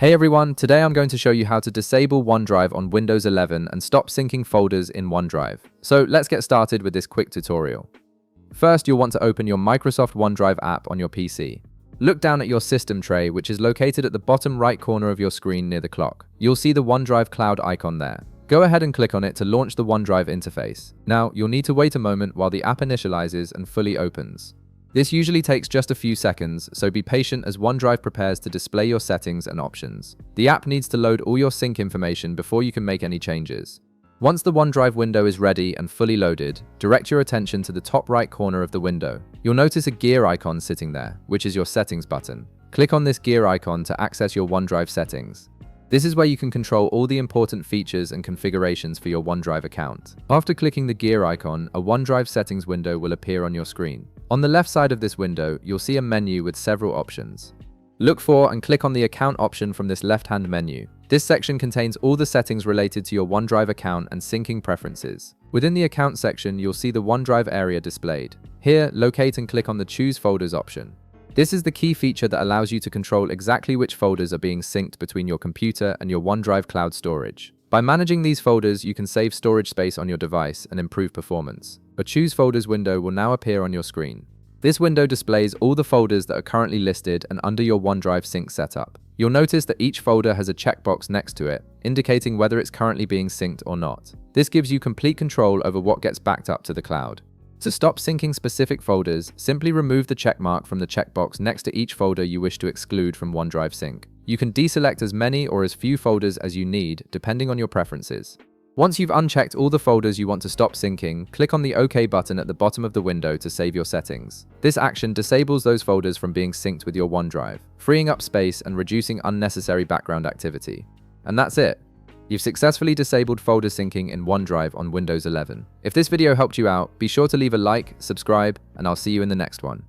Hey everyone, today I'm going to show you how to disable OneDrive on Windows 11 and stop syncing folders in OneDrive. So let's get started with this quick tutorial. First, you'll want to open your Microsoft OneDrive app on your PC. Look down at your system tray, which is located at the bottom right corner of your screen near the clock. You'll see the OneDrive Cloud icon there. Go ahead and click on it to launch the OneDrive interface. Now, you'll need to wait a moment while the app initializes and fully opens. This usually takes just a few seconds, so be patient as OneDrive prepares to display your settings and options. The app needs to load all your sync information before you can make any changes. Once the OneDrive window is ready and fully loaded, direct your attention to the top right corner of the window. You'll notice a gear icon sitting there, which is your settings button. Click on this gear icon to access your OneDrive settings. This is where you can control all the important features and configurations for your OneDrive account. After clicking the gear icon, a OneDrive settings window will appear on your screen. On the left side of this window, you'll see a menu with several options. Look for and click on the account option from this left-hand menu. This section contains all the settings related to your OneDrive account and syncing preferences. Within the account section, you'll see the OneDrive area displayed. Here, locate and click on the Choose Folders option. This is the key feature that allows you to control exactly which folders are being synced between your computer and your OneDrive cloud storage. By managing these folders, you can save storage space on your device and improve performance. A Choose Folders window will now appear on your screen. This window displays all the folders that are currently listed and under your OneDrive sync setup. You'll notice that each folder has a checkbox next to it, indicating whether it's currently being synced or not. This gives you complete control over what gets backed up to the cloud. To stop syncing specific folders, simply remove the checkmark from the checkbox next to each folder you wish to exclude from OneDrive Sync. You can deselect as many or as few folders as you need, depending on your preferences. Once you've unchecked all the folders you want to stop syncing, click on the OK button at the bottom of the window to save your settings. This action disables those folders from being synced with your OneDrive, freeing up space and reducing unnecessary background activity. And that's it. You've successfully disabled folder syncing in OneDrive on Windows 11. If this video helped you out, be sure to leave a like, subscribe, and I'll see you in the next one.